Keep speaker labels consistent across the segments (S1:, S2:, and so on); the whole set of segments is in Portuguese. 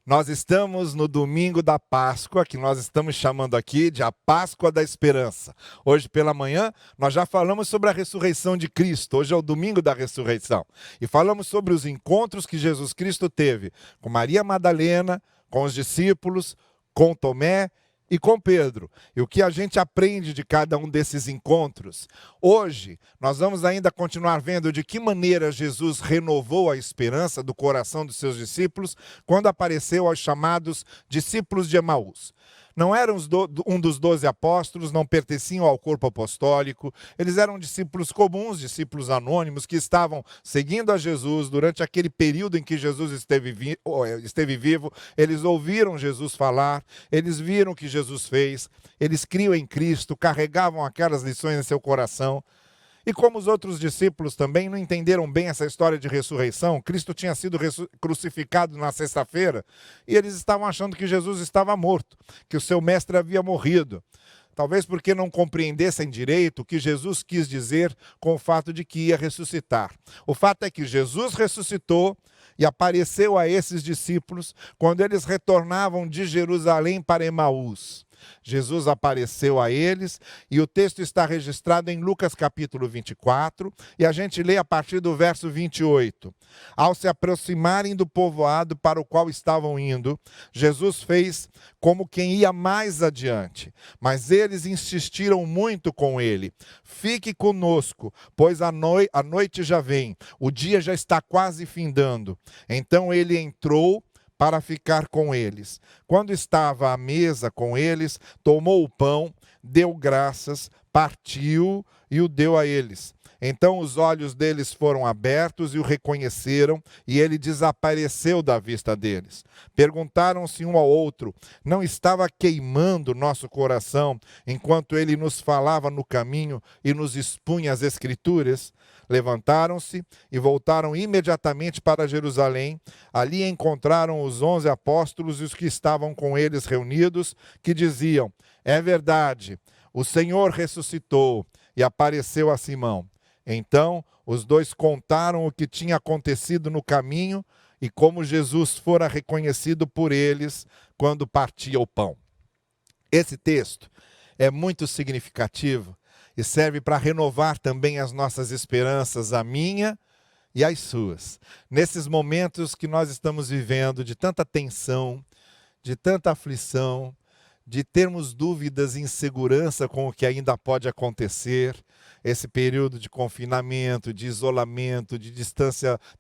S1: Nós estamos no domingo da Páscoa, que nós estamos chamando aqui de a Páscoa da Esperança. Hoje pela manhã, nós já falamos sobre a ressurreição de Cristo. Hoje é o domingo da ressurreição. E falamos sobre os encontros que Jesus Cristo teve com Maria Madalena, com os discípulos, com Tomé e com Pedro. E o que a gente aprende de cada um desses encontros. Hoje, nós vamos ainda continuar vendo de que maneira Jesus renovou a esperança do coração dos seus discípulos quando apareceu aos chamados discípulos de Emaús. Não eram um dos 12 apóstolos, não pertenciam ao corpo apostólico, eles eram discípulos comuns, discípulos anônimos, que estavam seguindo a Jesus durante aquele período em que Jesus esteve vivo. Eles ouviram Jesus falar, eles viram o que Jesus fez, eles criam em Cristo, carregavam aquelas lições em seu coração. E como os outros discípulos também não entenderam bem essa história de ressurreição, Cristo tinha sido crucificado na sexta-feira e eles estavam achando que Jesus estava morto, que o seu mestre havia morrido. Talvez porque não compreendessem direito o que Jesus quis dizer com o fato de que ia ressuscitar. O fato é que Jesus ressuscitou e apareceu a esses discípulos quando eles retornavam de Jerusalém para Emaús. Jesus apareceu a eles e o texto está registrado em Lucas capítulo 24 e a gente lê a partir do verso 28. Ao se aproximarem do povoado para o qual estavam indo, Jesus fez como quem ia mais adiante, mas eles insistiram muito com ele. Fique conosco, pois a noite já vem, o dia já está quase findando. Então ele entrou para ficar com eles. Quando estava à mesa com eles, tomou o pão, deu graças, partiu e o deu a eles. Então os olhos deles foram abertos e o reconheceram, e ele desapareceu da vista deles. Perguntaram-se um ao outro: não estava queimando nosso coração enquanto ele nos falava no caminho e nos expunha as Escrituras? Levantaram-se e voltaram imediatamente para Jerusalém. Ali encontraram os 11 apóstolos e os que estavam com eles reunidos, que diziam: é verdade, o Senhor ressuscitou e apareceu a Simão. Então os dois contaram o que tinha acontecido no caminho e como Jesus fora reconhecido por eles quando partia o pão. Esse texto é muito significativo e serve para renovar também as nossas esperanças, a minha e as suas. Nesses momentos que nós estamos vivendo de tanta tensão, de tanta aflição, de termos dúvidas e insegurança com o que ainda pode acontecer, esse período de confinamento, de isolamento, de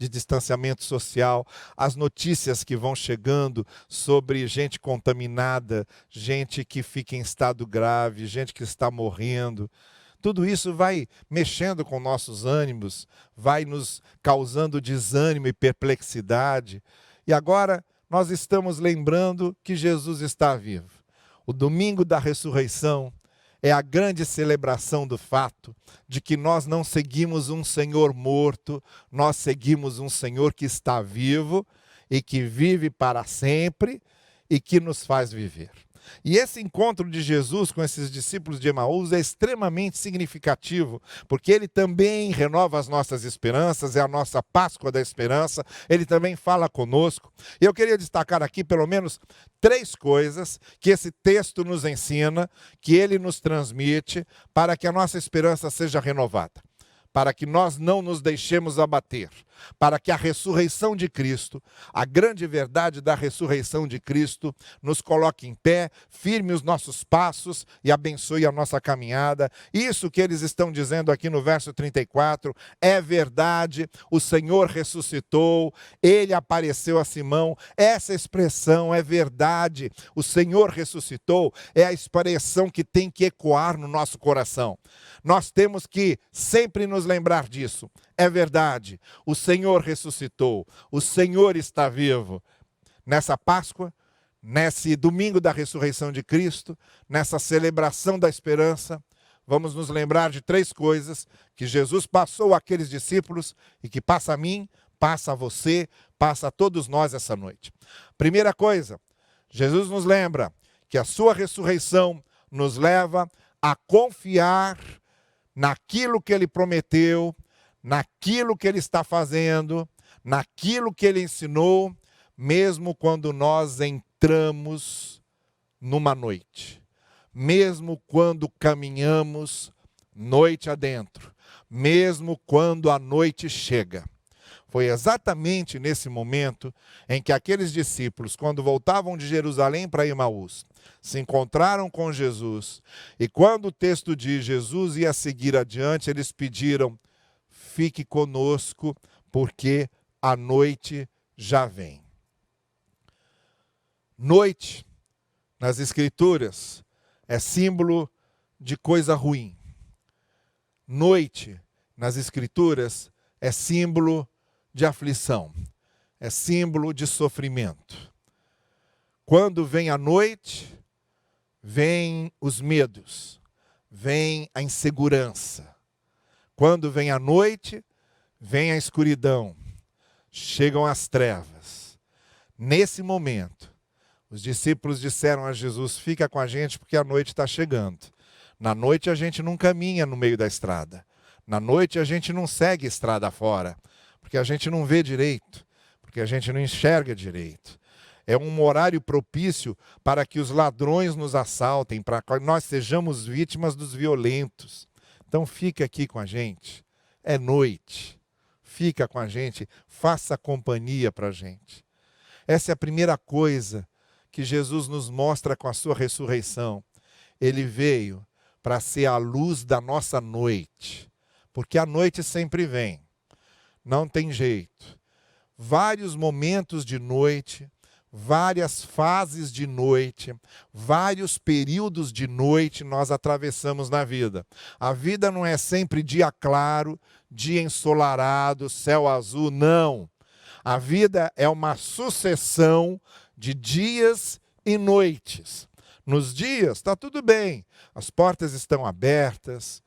S1: distanciamento social, as notícias que vão chegando sobre gente contaminada, gente que fica em estado grave, gente que está morrendo. Tudo isso vai mexendo com nossos ânimos, vai nos causando desânimo e perplexidade. E agora nós estamos lembrando que Jesus está vivo. O domingo da ressurreição é a grande celebração do fato de que nós não seguimos um Senhor morto, nós seguimos um Senhor que está vivo e que vive para sempre e que nos faz viver. E esse encontro de Jesus com esses discípulos de Emaús é extremamente significativo, porque ele também renova as nossas esperanças, é a nossa Páscoa da esperança, ele também fala conosco. E eu queria destacar aqui pelo menos 3 coisas que esse texto nos ensina, que ele nos transmite, para que a nossa esperança seja renovada, para que nós não nos deixemos abater, para que a ressurreição de Cristo, a grande verdade da ressurreição de Cristo, nos coloque em pé, firme os nossos passos e abençoe a nossa caminhada. Isso que eles estão dizendo aqui no verso 34, é verdade, o Senhor ressuscitou, ele apareceu a Simão. Essa expressão é verdade, o Senhor ressuscitou, é a expressão que tem que ecoar no nosso coração. Nós temos que sempre nos lembrar disso. É verdade, o Senhor ressuscitou, o Senhor está vivo. Nessa Páscoa, nesse domingo da ressurreição de Cristo, nessa celebração da esperança, vamos nos lembrar de 3 coisas que Jesus passou àqueles discípulos e que passa a mim, passa a você, passa a todos nós essa noite. Primeira coisa, Jesus nos lembra que a sua ressurreição nos leva a confiar naquilo que ele prometeu, naquilo que ele está fazendo, naquilo que ele ensinou, mesmo quando nós entramos numa noite, mesmo quando caminhamos noite adentro, mesmo quando a noite chega. Foi exatamente nesse momento em que aqueles discípulos, quando voltavam de Jerusalém para Emaús, se encontraram com Jesus, e quando o texto diz Jesus ia seguir adiante, eles pediram: fique conosco, porque a noite já vem. Noite, nas Escrituras, é símbolo de coisa ruim. Noite, nas Escrituras, é símbolo de aflição, é símbolo de sofrimento. Quando vem a noite, vem os medos, vem a insegurança. Quando vem a noite, vem a escuridão, chegam as trevas. Nesse momento, os discípulos disseram a Jesus: fica com a gente porque a noite está chegando. Na noite a gente não caminha no meio da estrada. Na noite a gente não segue estrada fora, porque a gente não vê direito, porque a gente não enxerga direito. É um horário propício para que os ladrões nos assaltem, para que nós sejamos vítimas dos violentos. Então fica aqui com a gente, é noite, fica com a gente, faça companhia para a gente. Essa é a primeira coisa que Jesus nos mostra com a sua ressurreição. Ele veio para ser a luz da nossa noite, porque a noite sempre vem, não tem jeito. Vários momentos de noite, várias fases de noite, vários períodos de noite nós atravessamos na vida. A vida não é sempre dia claro, dia ensolarado, céu azul, não. A vida é uma sucessão de dias e noites. Nos dias está tudo bem, as portas estão abertas,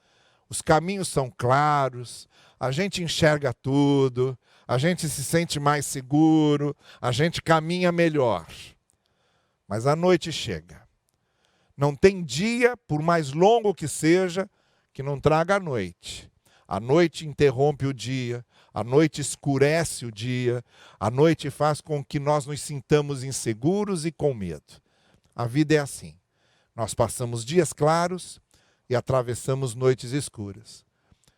S1: os caminhos são claros, a gente enxerga tudo, a gente se sente mais seguro, a gente caminha melhor. Mas a noite chega. Não tem dia, por mais longo que seja, que não traga a noite. A noite interrompe o dia, a noite escurece o dia, a noite faz com que nós nos sintamos inseguros e com medo. A vida é assim. Nós passamos dias claros e atravessamos noites escuras.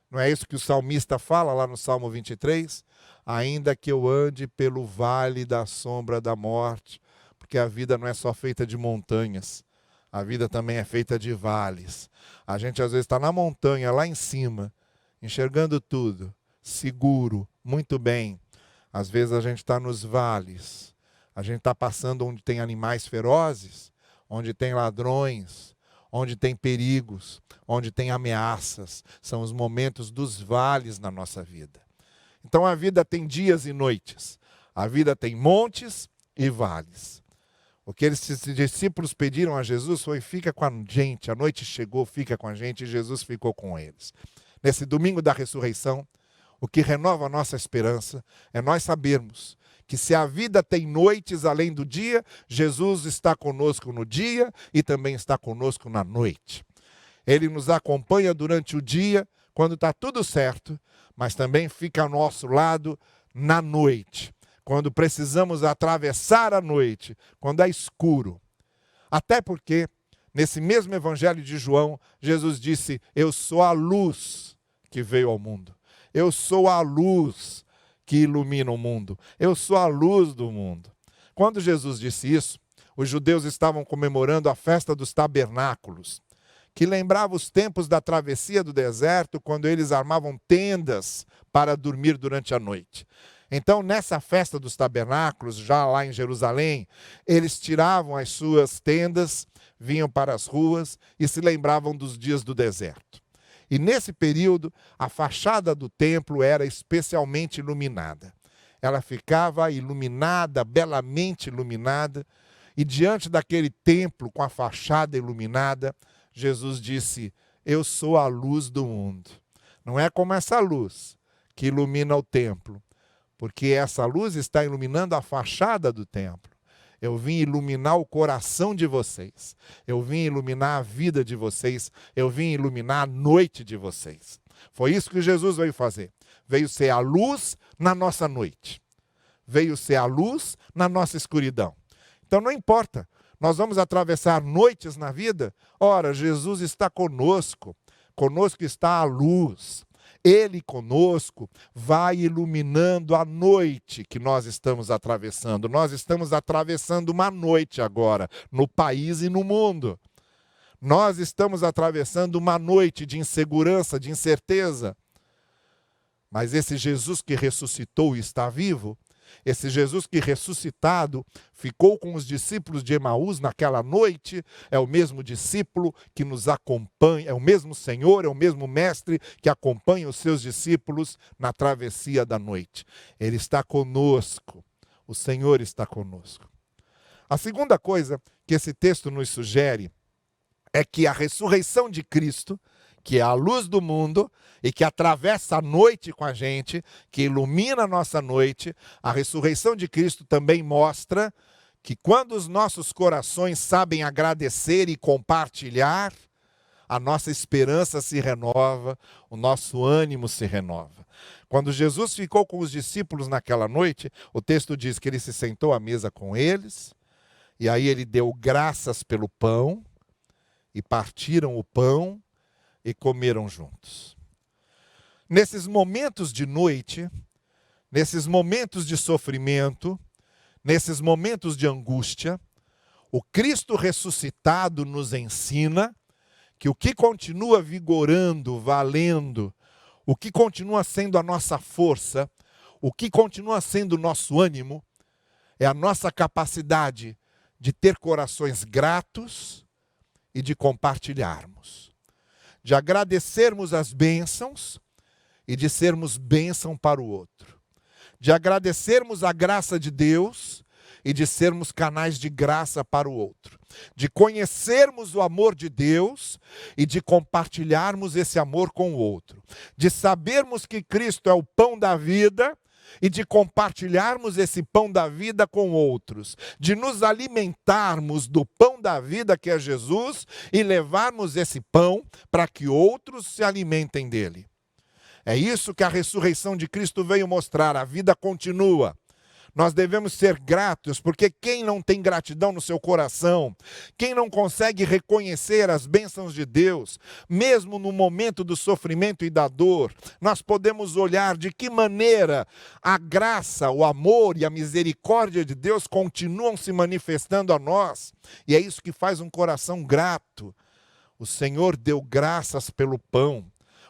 S1: Não é isso que o salmista fala lá no Salmo 23? Ainda que eu ande pelo vale da sombra da morte, porque a vida não é só feita de montanhas, a vida também é feita de vales. A gente às vezes está na montanha, lá em cima, enxergando tudo, seguro, muito bem. Às vezes a gente está nos vales, a gente está passando onde tem animais ferozes, onde tem ladrões, onde tem perigos, onde tem ameaças. São os momentos dos vales na nossa vida. Então a vida tem dias e noites. A vida tem montes e vales. O que esses discípulos pediram a Jesus foi: fica com a gente. A noite chegou, fica com a gente, e Jesus ficou com eles. Nesse domingo da ressurreição, o que renova a nossa esperança é nós sabermos que se a vida tem noites além do dia, Jesus está conosco no dia e também está conosco na noite. Ele nos acompanha durante o dia, quando está tudo certo, mas também fica ao nosso lado na noite, quando precisamos atravessar a noite, quando é escuro. Até porque, nesse mesmo evangelho de João, Jesus disse: eu sou a luz que veio ao mundo. Eu sou a luz que ilumina o mundo. Eu sou a luz do mundo. Quando Jesus disse isso, os judeus estavam comemorando a festa dos tabernáculos, que lembrava os tempos da travessia do deserto, quando eles armavam tendas para dormir durante a noite. Então, nessa festa dos tabernáculos, já lá em Jerusalém, eles tiravam as suas tendas, vinham para as ruas e se lembravam dos dias do deserto. E nesse período, a fachada do templo era especialmente iluminada. Ela ficava iluminada, belamente iluminada, e diante daquele templo com a fachada iluminada, Jesus disse: eu sou a luz do mundo. Não é como essa luz que ilumina o templo, porque essa luz está iluminando a fachada do templo. Eu vim iluminar o coração de vocês. Eu vim iluminar a vida de vocês. Eu vim iluminar a noite de vocês. Foi isso que Jesus veio fazer. Veio ser a luz na nossa noite. veio ser a luz na nossa escuridão. Então não importa, nós vamos atravessar noites na vida, ora, Jesus está conosco, conosco está a luz. Ele conosco vai iluminando a noite que nós estamos atravessando. Nós estamos atravessando uma noite agora, no país e no mundo. Nós estamos atravessando uma noite de insegurança, de incerteza. Mas esse Jesus que ressuscitou e está vivo, esse Jesus que ressuscitado ficou com os discípulos de Emaús naquela noite, é o mesmo discípulo que nos acompanha, é o mesmo Senhor, é o mesmo Mestre que acompanha os seus discípulos na travessia da noite. Ele está conosco, o Senhor está conosco. A segunda coisa que esse texto nos sugere é que a ressurreição de Cristo, que é a luz do mundo e que atravessa a noite com a gente, que ilumina a nossa noite, a ressurreição de Cristo também mostra que quando os nossos corações sabem agradecer e compartilhar, a nossa esperança se renova, o nosso ânimo se renova. Quando Jesus ficou com os discípulos naquela noite, o texto diz que ele se sentou à mesa com eles, e aí ele deu graças pelo pão, e partiram o pão, e comeram juntos. Nesses momentos de noite, nesses momentos de sofrimento, nesses momentos de angústia, o Cristo ressuscitado nos ensina que o que continua vigorando, valendo, o que continua sendo a nossa força, o que continua sendo o nosso ânimo, é a nossa capacidade de ter corações gratos e de compartilharmos. De agradecermos as bênçãos e de sermos bênção para o outro. De agradecermos a graça de Deus e de sermos canais de graça para o outro. De conhecermos o amor de Deus e de compartilharmos esse amor com o outro. De sabermos que Cristo é o pão da vida e de compartilharmos esse pão da vida com outros, de nos alimentarmos do pão da vida que é Jesus e levarmos esse pão para que outros se alimentem dele. É isso que a ressurreição de Cristo veio mostrar, a vida continua. Nós devemos ser gratos, porque quem não tem gratidão no seu coração, quem não consegue reconhecer as bênçãos de Deus, mesmo no momento do sofrimento e da dor, nós podemos olhar de que maneira a graça, o amor e a misericórdia de Deus continuam se manifestando a nós. E é isso que faz um coração grato. O Senhor deu graças pelo pão.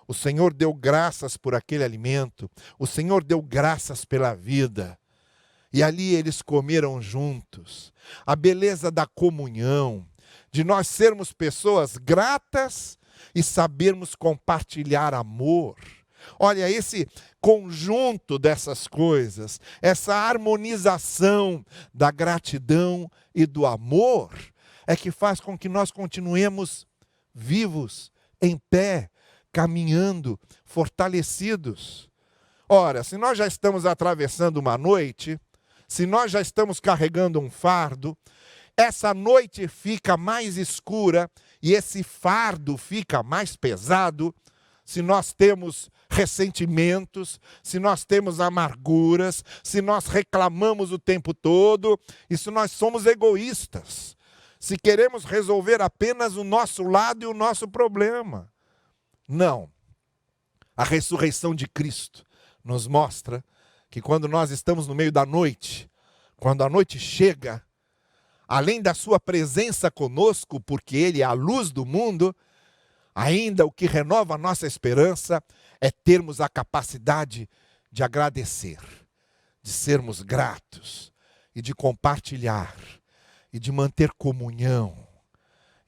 S1: O Senhor deu graças por aquele alimento. O Senhor deu graças pela vida. E ali eles comeram juntos. A beleza da comunhão, de nós sermos pessoas gratas e sabermos compartilhar amor. Olha, esse conjunto dessas coisas, essa harmonização da gratidão e do amor, é que faz com que nós continuemos vivos, em pé, caminhando, fortalecidos. Ora, se nós já estamos atravessando uma noite, se nós já estamos carregando um fardo, essa noite fica mais escura e esse fardo fica mais pesado se nós temos ressentimentos, se nós temos amarguras, se nós reclamamos o tempo todo e se nós somos egoístas, se queremos resolver apenas o nosso lado e o nosso problema. Não. A ressurreição de Cristo nos mostra que quando nós estamos no meio da noite, quando a noite chega, além da sua presença conosco, porque Ele é a luz do mundo, ainda o que renova a nossa esperança é termos a capacidade de agradecer, de sermos gratos e de compartilhar e de manter comunhão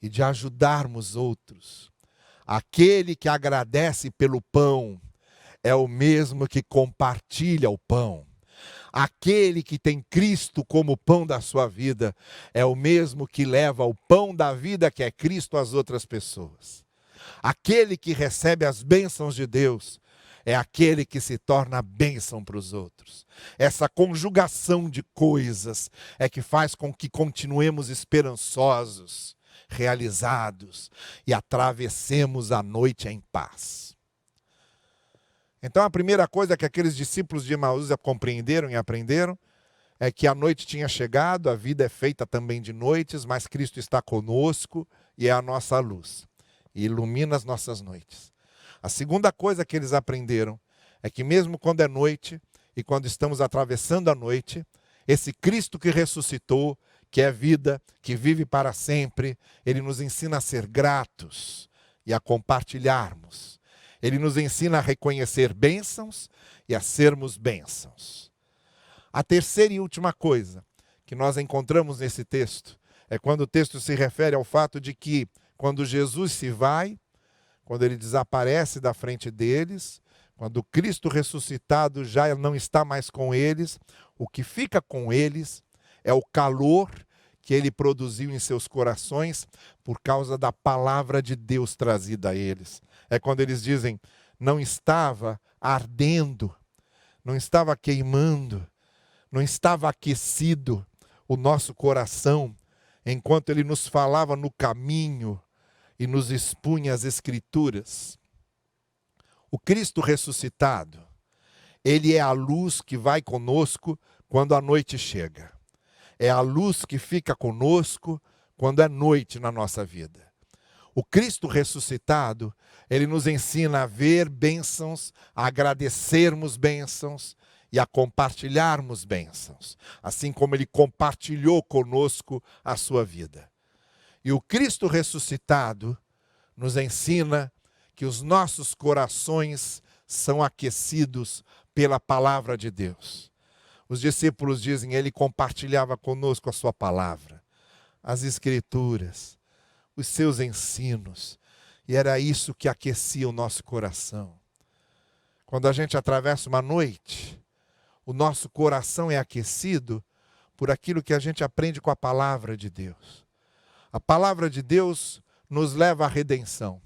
S1: e de ajudarmos outros. Aquele que agradece pelo pão é o mesmo que compartilha o pão. Aquele que tem Cristo como pão da sua vida é o mesmo que leva o pão da vida, que é Cristo, às outras pessoas. Aquele que recebe as bênçãos de Deus é aquele que se torna bênção para os outros. Essa conjugação de coisas é que faz com que continuemos esperançosos, realizados e atravessemos a noite em paz. Então a primeira coisa que aqueles discípulos de Emaús compreenderam e aprenderam é que a noite tinha chegado, a vida é feita também de noites, mas Cristo está conosco e é a nossa luz, e ilumina as nossas noites. A segunda coisa que eles aprenderam é que mesmo quando é noite e quando estamos atravessando a noite, esse Cristo que ressuscitou, que é vida, que vive para sempre, ele nos ensina a ser gratos e a compartilharmos. Ele nos ensina a reconhecer bênçãos e a sermos bênçãos. A terceira e última coisa que nós encontramos nesse texto é quando o texto se refere ao fato de que quando Jesus se vai, quando ele desaparece da frente deles, quando Cristo ressuscitado já não está mais com eles, o que fica com eles é o calor que ele produziu em seus corações por causa da palavra de Deus trazida a eles. É quando eles dizem, não estava ardendo, não estava queimando, não estava aquecido o nosso coração, enquanto ele nos falava no caminho e nos expunha as Escrituras. O Cristo ressuscitado, ele é a luz que vai conosco quando a noite chega. É a luz que fica conosco quando é noite na nossa vida. O Cristo ressuscitado, ele nos ensina a ver bênçãos, a agradecermos bênçãos e a compartilharmos bênçãos, assim como ele compartilhou conosco a sua vida. E o Cristo ressuscitado nos ensina que os nossos corações são aquecidos pela palavra de Deus. Os discípulos dizem, ele compartilhava conosco a sua palavra, as Escrituras, os seus ensinos, e era isso que aquecia o nosso coração. Quando a gente atravessa uma noite, o nosso coração é aquecido por aquilo que a gente aprende com a palavra de Deus. A palavra de Deus nos leva à redenção.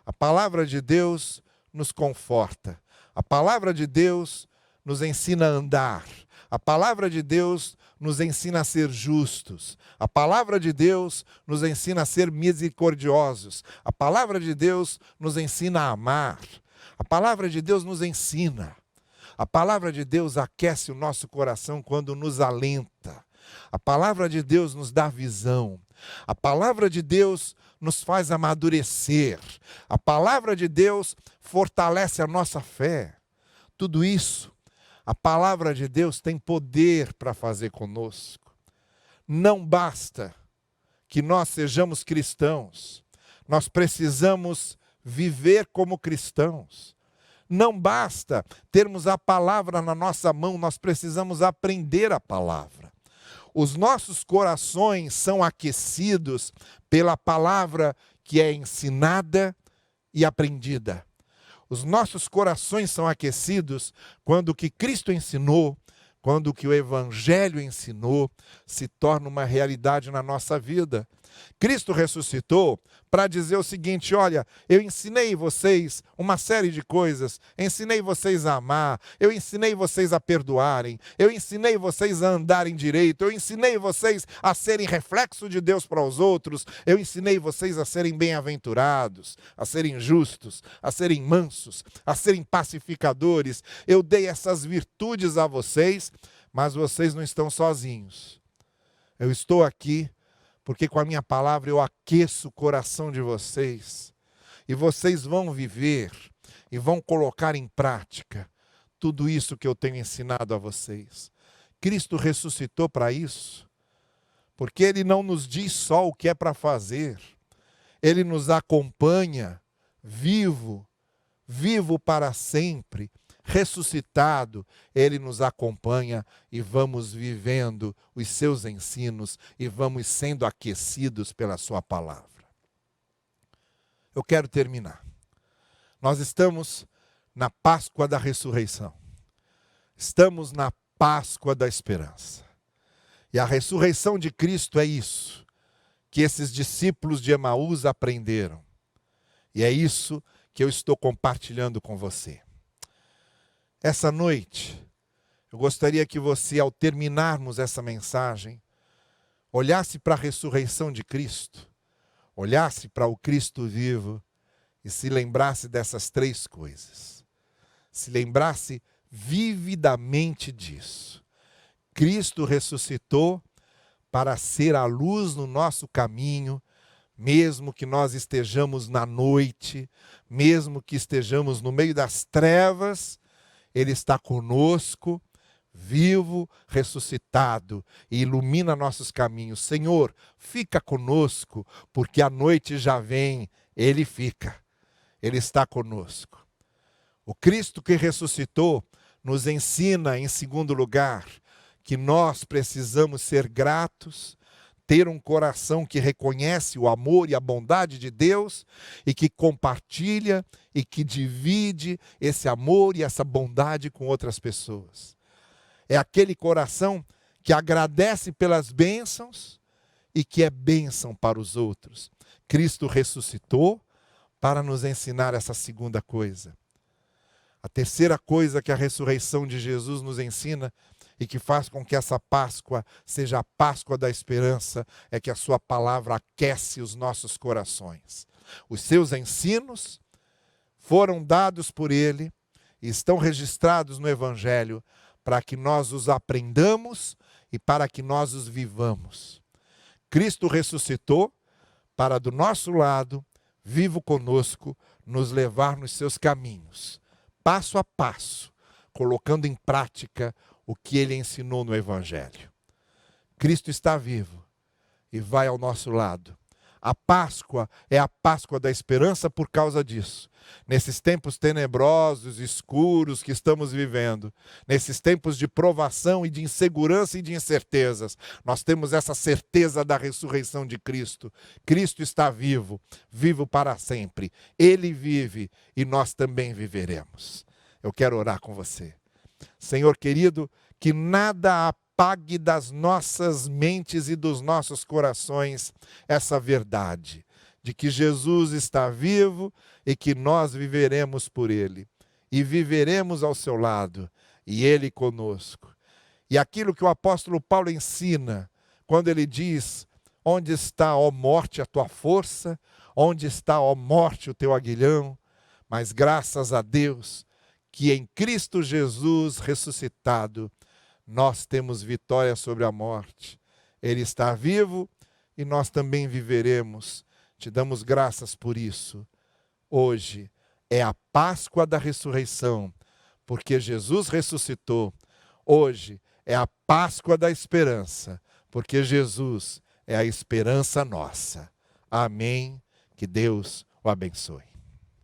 S1: A palavra de Deus nos conforta. A palavra de Deus nos ensina a andar. A palavra de Deus nos ensina a ser justos. A palavra de Deus nos ensina a ser misericordiosos. A palavra de Deus nos ensina a amar. A palavra de Deus nos ensina. A palavra de Deus aquece o nosso coração quando nos alenta. A palavra de Deus nos dá visão. A palavra de Deus nos faz amadurecer. A palavra de Deus fortalece a nossa fé. Tudo isso, a palavra de Deus tem poder para fazer conosco. Não basta que nós sejamos cristãos. Nós precisamos viver como cristãos. Não basta termos a palavra na nossa mão, nós precisamos aprender a palavra. Os nossos corações são aquecidos pela palavra que é ensinada e aprendida. Os nossos corações são aquecidos quando o que Cristo ensinou, quando o que o Evangelho ensinou, se torna uma realidade na nossa vida. Cristo ressuscitou para dizer o seguinte, olha, eu ensinei vocês uma série de coisas, ensinei vocês a amar, eu ensinei vocês a perdoarem, eu ensinei vocês a andarem direito, eu ensinei vocês a serem reflexo de Deus para os outros, eu ensinei vocês a serem bem-aventurados, a serem justos, a serem mansos, a serem pacificadores, eu dei essas virtudes a vocês, mas vocês não estão sozinhos. Eu estou aqui porque com a minha palavra eu aqueço o coração de vocês. E vocês vão viver e vão colocar em prática tudo isso que eu tenho ensinado a vocês. Cristo ressuscitou para isso. Porque Ele não nos diz só o que é para fazer. Ele nos acompanha vivo, vivo para sempre. Ressuscitado, Ele nos acompanha e vamos vivendo os seus ensinos e vamos sendo aquecidos pela sua palavra. Eu quero terminar. Nós estamos na Páscoa da ressurreição. Estamos na Páscoa da esperança. E a ressurreição de Cristo é isso que esses discípulos de Emaús aprenderam. E é isso que eu estou compartilhando com você. Essa noite, eu gostaria que você, ao terminarmos essa mensagem, olhasse para a ressurreição de Cristo, olhasse para o Cristo vivo e se lembrasse dessas três coisas. Se lembrasse vividamente disso. Cristo ressuscitou para ser a luz no nosso caminho, mesmo que nós estejamos na noite, mesmo que estejamos no meio das trevas, Ele está conosco, vivo, ressuscitado, e ilumina nossos caminhos. Senhor, fica conosco, porque a noite já vem, Ele fica, Ele está conosco. O Cristo que ressuscitou nos ensina, em segundo lugar, que nós precisamos ser gratos, ter um coração que reconhece o amor e a bondade de Deus e que compartilha e que divide esse amor e essa bondade com outras pessoas. É aquele coração que agradece pelas bênçãos e que é bênção para os outros. Cristo ressuscitou para nos ensinar essa segunda coisa. A terceira coisa que a ressurreição de Jesus nos ensina e que faz com que essa Páscoa seja a Páscoa da esperança é que a sua palavra aquece os nossos corações. Os seus ensinos foram dados por Ele e estão registrados no Evangelho para que nós os aprendamos e para que nós os vivamos. Cristo ressuscitou para do nosso lado, vivo conosco, nos levar nos seus caminhos, passo a passo, colocando em prática o que Ele ensinou no Evangelho. Cristo está vivo e vai ao nosso lado. A Páscoa é a Páscoa da esperança por causa disso. Nesses tempos tenebrosos, escuros que estamos vivendo, nesses tempos de provação e de insegurança e de incertezas, nós temos essa certeza da ressurreição de Cristo. Cristo está vivo, vivo para sempre. Ele vive e nós também viveremos. Eu quero orar com você. Senhor querido, que nada apague das nossas mentes e dos nossos corações essa verdade de que Jesus está vivo e que nós viveremos por Ele. E viveremos ao seu lado, e Ele conosco. E aquilo que o apóstolo Paulo ensina, quando ele diz: onde está, ó morte, a tua força? Onde está, ó morte, o teu aguilhão? Mas graças a Deus, que em Cristo Jesus ressuscitado, nós temos vitória sobre a morte. Ele está vivo e nós também viveremos. Te damos graças por isso. Hoje é a Páscoa da ressurreição, porque Jesus ressuscitou. Hoje é a Páscoa da esperança, porque Jesus é a esperança nossa. Amém. Que Deus o abençoe.